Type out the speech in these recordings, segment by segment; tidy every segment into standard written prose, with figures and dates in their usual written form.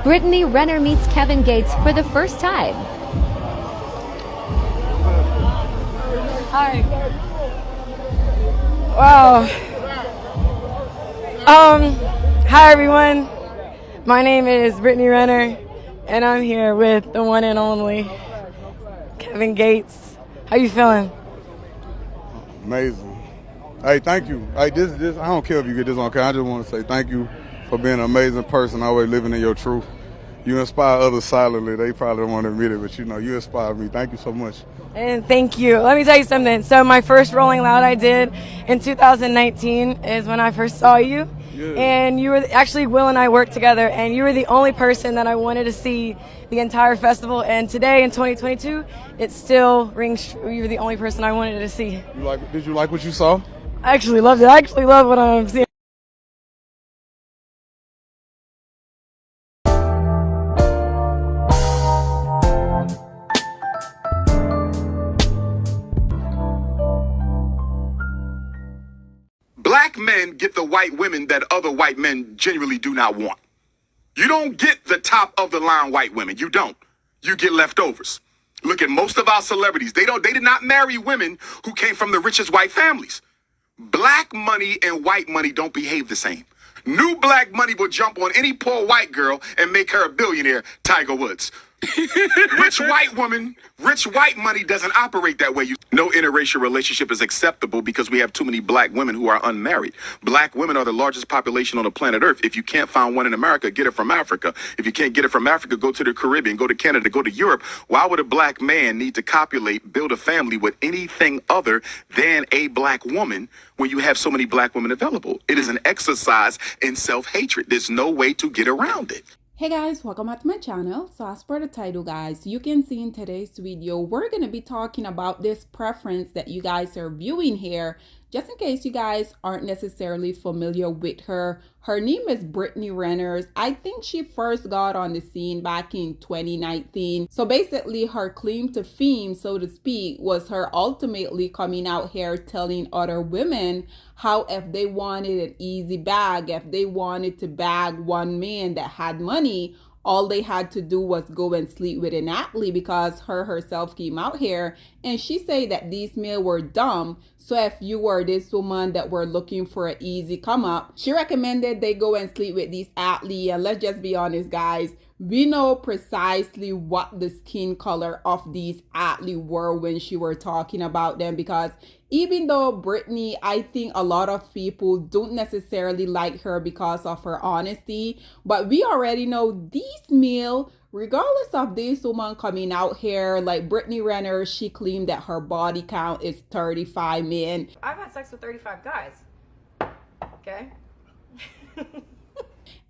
Brittany Renner meets Kevin Gates for the first time. Hi. Wow. Hi everyone. My name is Brittany Renner, and I'm here with the one and only Kevin Gates. How you feeling? Amazing. Hey, thank you. Hey, this I don't care if you get this on camera. I just want to say thank you for being an amazing person, always living in your truth. You inspire others silently. They probably don't want to admit it, but you inspire me. Thank you so much. And thank you. Let me tell you something. So my first Rolling Loud I did in 2019 is when I first saw you. Yeah. And you were actually, Will and I worked together, and you were the only person that I wanted to see the entire festival. And today in 2022, it still rings true. You were the only person I wanted to see. Did you like what you saw? I actually loved it. I actually love what I'm seeing. Black men get the white women that other white men genuinely do not want. You don't get the top of the line white women. You don't. You get leftovers. Look at most of our celebrities. They did not marry women who came from the richest white families. Black money and white money don't behave the same. New black money will jump on any poor white girl and make her a billionaire, Tiger Woods. Rich white woman, rich white money doesn't operate that way. No interracial relationship is acceptable because we have too many black women who are unmarried. Black women are the largest population on the planet Earth. If you can't find one in America, get it from Africa. If you can't get it from Africa, go to the Caribbean, go to Canada, go to Europe. Why would a black man need to copulate, build a family with anything other than a black woman when you have so many black women available? It is an exercise in self-hatred. There's no way to get around it. Hey guys, welcome back to my channel. So as per the title guys, you can see in today's video, we're going to be talking about this preference that you guys are viewing here. Just in case you guys aren't necessarily familiar with her, her name is Brittany Renner. I think she first got on the scene back in 2019. So basically her claim to fame, so to speak, was her ultimately coming out here telling other women how if they wanted an easy bag, if they wanted to bag one man that had money, all they had to do was go and sleep with an athlete, because her herself came out here and she said that these men were dumb. So if you were this woman that were looking for an easy come up, she recommended they go and sleep with these athletes. And let's just be honest guys, we know precisely what the skin color of these athletes were when she were talking about them, because even though Brittany, I think a lot of people don't necessarily like her because of her honesty, but we already know these male, regardless of this woman coming out here, like Brittany Renner, she claimed that her body count is 35 men. I've had sex with 35 guys. Okay.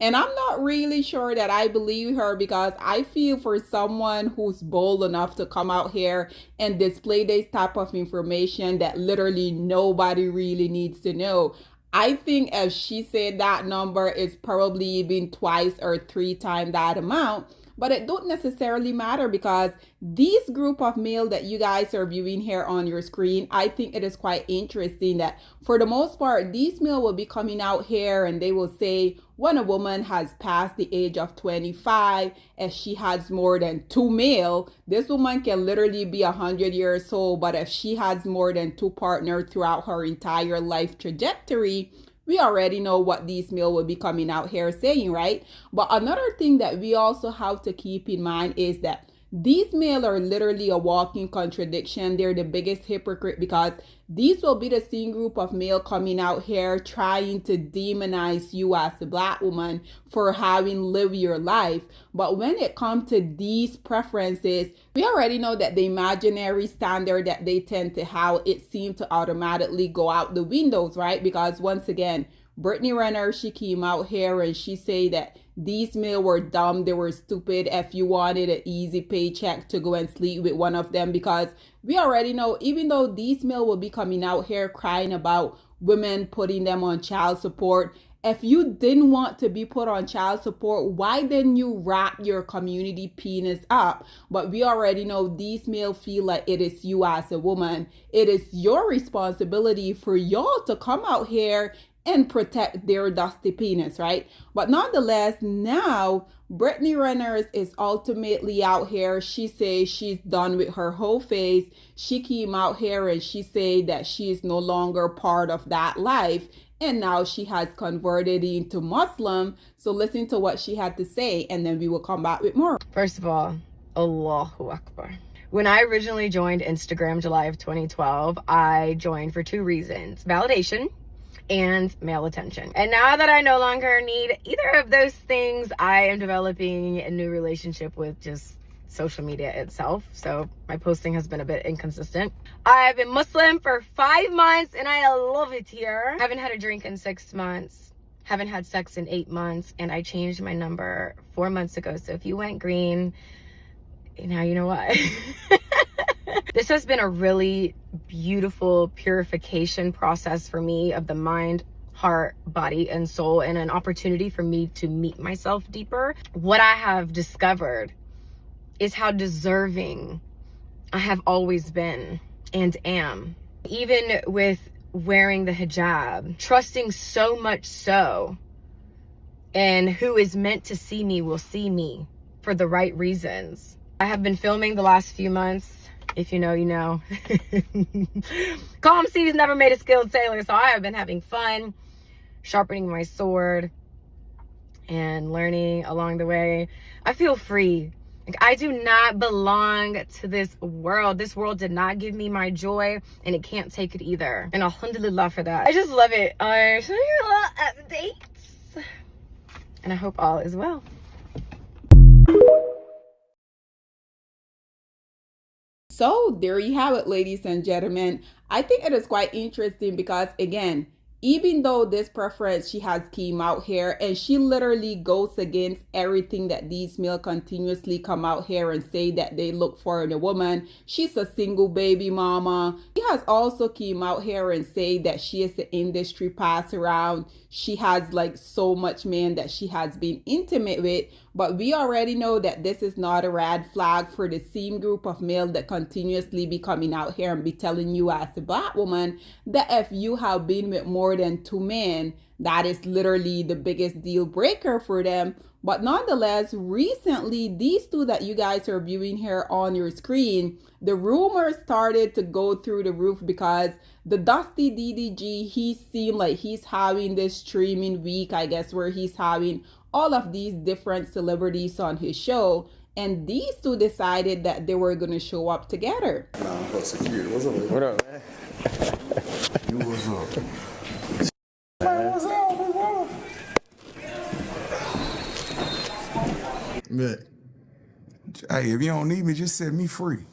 And I'm not really sure that I believe her, because I feel for someone who's bold enough to come out here and display this type of information that literally nobody really needs to know, I think if she said that number, is probably even twice or three times that amount. But it don't necessarily matter, because this group of male that you guys are viewing here on your screen, I think it is quite interesting that for the most part, these male will be coming out here and they will say when a woman has passed the age of 25, if she has more than two male, this woman can literally be 100 years old. But if she has more than two partners throughout her entire life trajectory, we already know what these male will be coming out here saying, right? But another thing that we also have to keep in mind is that these male are literally a walking contradiction. They're the biggest hypocrite, because these will be the same group of male coming out here trying to demonize you as a black woman for having lived your life. But when it comes to these preferences, we already know that the imaginary standard that they tend to have, it seems to automatically go out the windows, right? Because once again, Brittany Renner, she came out here and she said that these men were dumb, they were stupid if you wanted an easy paycheck to go and sleep with one of them, because we already know, even though these men will be coming out here crying about women putting them on child support, if you didn't want to be put on child support, why didn't you wrap your community penis up? But we already know these males feel like it is you as a woman. It is your responsibility for y'all to come out here and protect their dusty penis, right? But nonetheless, now Brittany Renner is ultimately out here. She says she's done with her whole phase. She came out here and she said that she is no longer part of that life. And now she has converted into Muslim. So listen to what she had to say, and then we will come back with more. First of all, Allahu Akbar. When I originally joined Instagram July of 2012, I joined for 2 reasons: validation and male attention. And now that I no longer need either of those things, I am developing a new relationship with just social media itself. So my posting has been a bit inconsistent. I've been Muslim for 5 months and I love it here. Haven't had a drink in 6 months. Haven't had sex in 8 months. And I changed my number 4 months ago. So if you went green, now you know why. This has been a really beautiful purification process for me of the mind, heart, body, and soul, and an opportunity for me to meet myself deeper. What I have discovered is how deserving I have always been and am. Even with wearing the hijab, trusting so much so, and who is meant to see me will see me for the right reasons. I have been filming the last few months. If you know, you know. Calm seas never made a skilled sailor, so I have been having fun, sharpening my sword and learning along the way. I feel free. Like, I do not belong to this world. This world did not give me my joy, and it can't take it either. And alhamdulillah for that. I just love it. I show you a lot of updates, and I hope all is well. So there you have it, ladies and gentlemen. I think it is quite interesting because, again, even though this preference she has came out here and she literally goes against everything that these male continuously come out here and say that they look for in a woman. She's a single baby mama. She has also came out here and say that she is an industry pass around. She has like so much men that she has been intimate with. But we already know that this is not a red flag for the same group of males that continuously be coming out here and be telling you as a black woman that if you have been with more than 2 men, that is literally the biggest deal breaker for them. But nonetheless, recently, these 2 that you guys are viewing here on your screen, the rumors started to go through the roof because the Dusty DDG, he seemed like he's having this streaming week, I guess, where he's having all of these different celebrities on his show. And these 2 decided that they were going to show up together. Nah, I'm for security. What's up? What up, man? You what's up? Man, what's up, bro? Man, hey, if you don't need me, just set me free.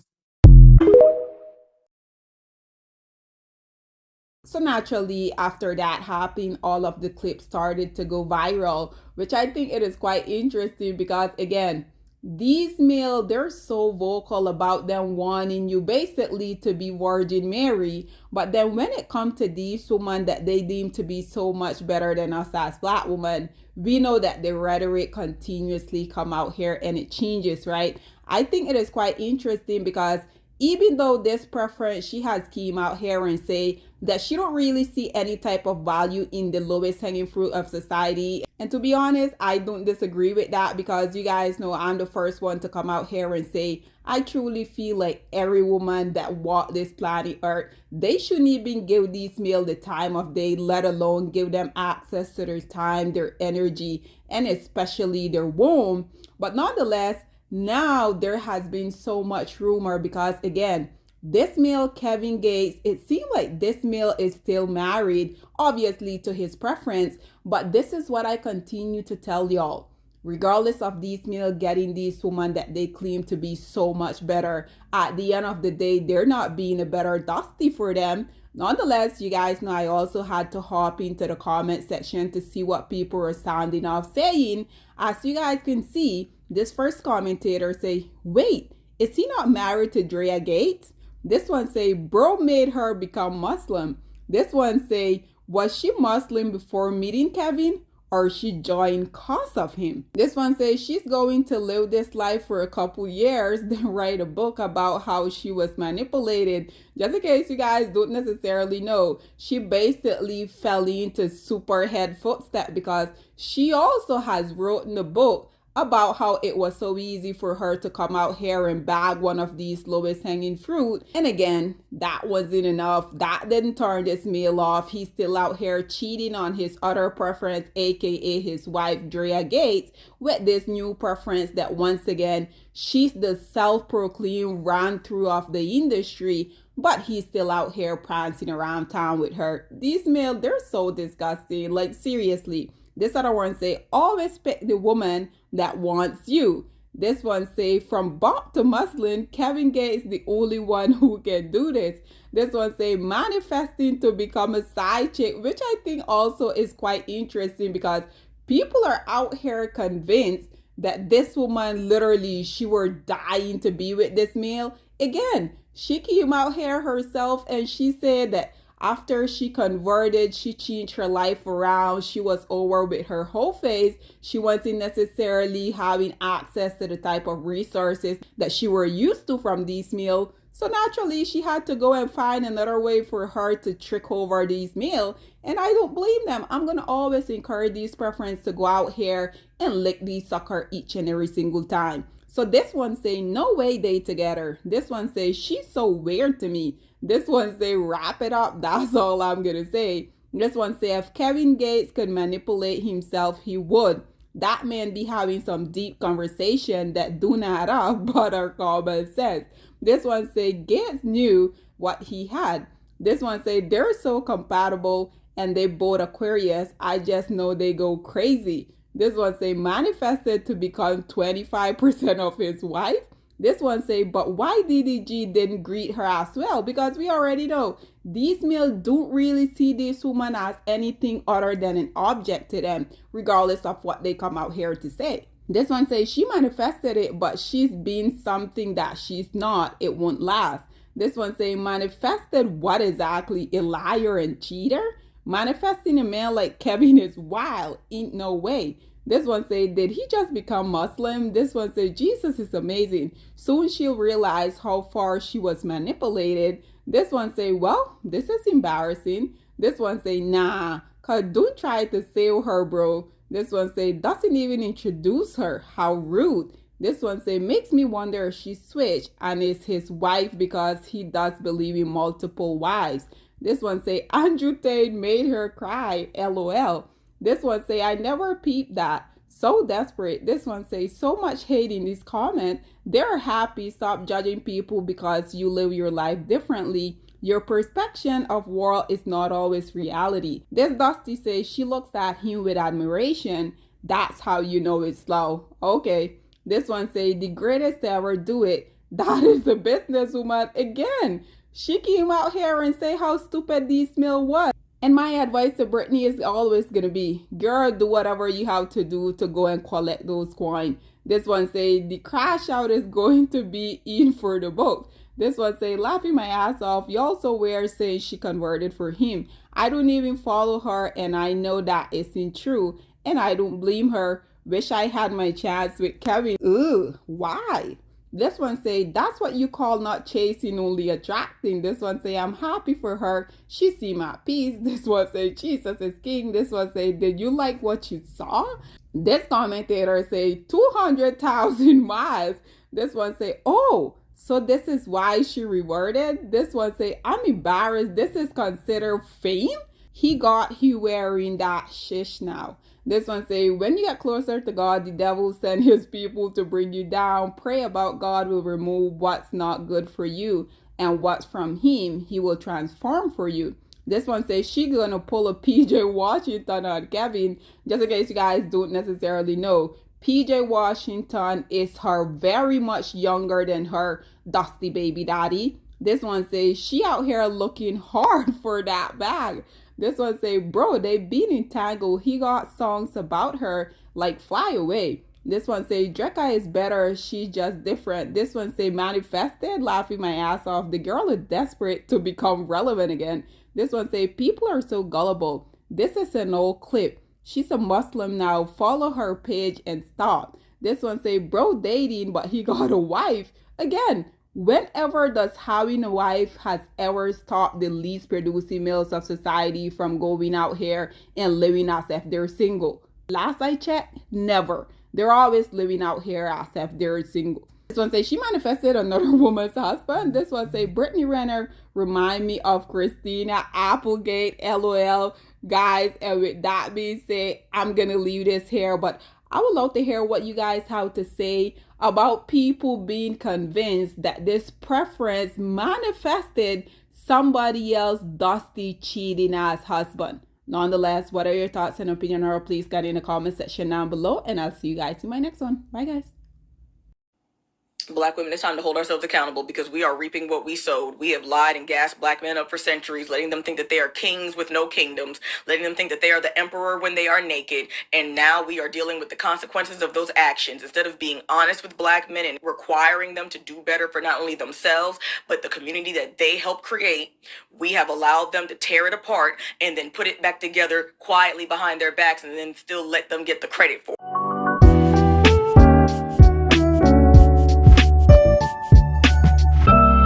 So naturally, after that happened, all of the clips started to go viral, which I think it is quite interesting because, again, these males, they're so vocal about them wanting you basically to be Virgin Mary. But then when it comes to these women that they deem to be so much better than us as black women, we know that the rhetoric continuously come out here and it changes, right? I think it is quite interesting because even though this preference, she has came out here and say that she don't really see any type of value in the lowest hanging fruit of society. And to be honest, I don't disagree with that because you guys know I'm the first one to come out here and say I truly feel like every woman that walk this planet Earth, they shouldn't even give these males the time of day, let alone give them access to their time, their energy, and especially their womb. But nonetheless, now there has been so much rumor because, again, this male, Kevin Gates, it seems like this male is still married, obviously to his preference. But this is what I continue to tell y'all. Regardless of these male getting these women that they claim to be so much better, at the end of the day, they're not being a better Dusty for them. Nonetheless, you guys know I also had to hop into the comment section to see what people are sounding off saying. As you guys can see, this first commentator say, wait, is he not married to Drea Gates? This one say, bro made her become Muslim. This one say, was she Muslim before meeting Kevin? or she joined cause of him. This one says she's going to live this life for a couple years, then write a book about how she was manipulated. Just in case you guys don't necessarily know, she basically fell into superhead footsteps because she also has written a book about how it was so easy for her to come out here and bag one of these lowest hanging fruit. And again, that wasn't enough. That didn't turn this male off. He's still out here cheating on his other preference, aka his wife Drea Gates, with this new preference that once again, she's the self-proclaimed run-through of the industry, but he's still out here prancing around town with her. These males, they're so disgusting. Like seriously. This other one say, always pick the woman that wants you. This one say, from Bob to Muslin, Kevin Gates the only one who can do this. This one say, manifesting to become a side chick, which I think also is quite interesting because people are out here convinced that this woman literally, she were dying to be with this male. Again, she came out here herself and she said that after she converted, she changed her life around. She was over with her whole face. She wasn't necessarily having access to the type of resources that she were used to from these males. So naturally, she had to go and find another way for her to trick over these males. And I don't blame them. I'm going to always encourage these preferences to go out here and lick these sucker each and every single time. So this one say, no way they together. This one say, she's so weird to me. This one say, wrap it up. That's all I'm going to say. This one say, if Kevin Gates could manipulate himself, he would. That man be having some deep conversation that do not have but are common sense. This one say, Gates knew what he had. This one say, they're so compatible and they both Aquarius. I just know they go crazy. This one say, manifested to become 25% of his wife. This one say, but why DDG didn't greet her as well? Because we already know these males don't really see this woman as anything other than an object to them, regardless of what they come out here to say. This one says she manifested it, but she's been something that she's not. It won't last. This one say manifested what exactly? A liar and cheater? Manifesting a man like Kevin is wild. Ain't no way. This one say, did he just become Muslim? This one say, Jesus is amazing. Soon she'll realize how far she was manipulated. This one say, well, this is embarrassing. This one say, nah, cause don't try to save her, bro. This one say, doesn't even introduce her. How rude. This one say, makes me wonder if she switched and is his wife because he does believe in multiple wives. This one say, Andrew Tate made her cry, LOL. This one say, I never peeped that. So desperate. This one say, so much hate in this comment. They're happy. Stop judging people because you live your life differently. Your perception of world is not always reality. This Dusty says she looks at him with admiration. That's how you know it's love. Okay. This one say, the greatest to ever do it. That is the businesswoman. Again, she came out here and say how stupid this mill was. And my advice to Brittany is always going to be, girl, do whatever you have to do to go and collect those coins. This one say, the crash out is going to be in for the books. This one say, laughing my ass off. You also wear saying she converted for him. I don't even follow her and I know that isn't true. And I don't blame her. Wish I had my chance with Kevin. Ooh, why? This one say, that's what you call not chasing, only attracting. This one say, I'm happy for her. She seemed at peace. This one say, Jesus is king. This one say, did you like what you saw? This commentator say, 200,000 miles. This one say, oh, so this is why she reverted. This one say, I'm embarrassed. This is considered fame. He wearing that shish now. This one say, when you get closer to God, the devil send his people to bring you down. Pray about God will remove what's not good for you, and what's from him, he will transform for you. This one says she gonna pull a PJ Washington on Kevin. Just in case you guys don't necessarily know, PJ Washington is her very much younger than her dusty baby daddy. This one says she out here looking hard for that bag. This one say, bro, they been entangled. He got songs about her like Fly Away. This one say, Drecka is better. She's just different. This one say, manifested, laughing my ass off. The girl is desperate to become relevant again. This one say, people are so gullible. This is an old clip. She's a Muslim now. Follow her page and stop. This one say, bro dating, but he got a wife. Again, whenever does having a wife has ever stopped the least producing males of society from going out here and living as if they're single? Last I checked, never. They're always living out here as if they're single. This one say she manifested another woman's husband. This one say Brittany Renner remind me of Christina Applegate. LOL. Guys, and with that being said, I'm gonna leave this here, but I would love to hear what you guys have to say about people being convinced that this preference manifested somebody else dusty cheating ass husband. Nonetheless, what are your thoughts and opinion, or please get in the comment section down below, and I'll see you guys in my next one. Bye guys. Black women, it's time to hold ourselves accountable because we are reaping what we sowed. We have lied and gassed black men up for centuries, letting them think that they are kings with no kingdoms, letting them think that they are the emperor when they are naked. And now we are dealing with the consequences of those actions. Instead of being honest with black men and requiring them to do better for not only themselves, but the community that they helped create, we have allowed them to tear it apart and then put it back together quietly behind their backs and then still let them get the credit for it.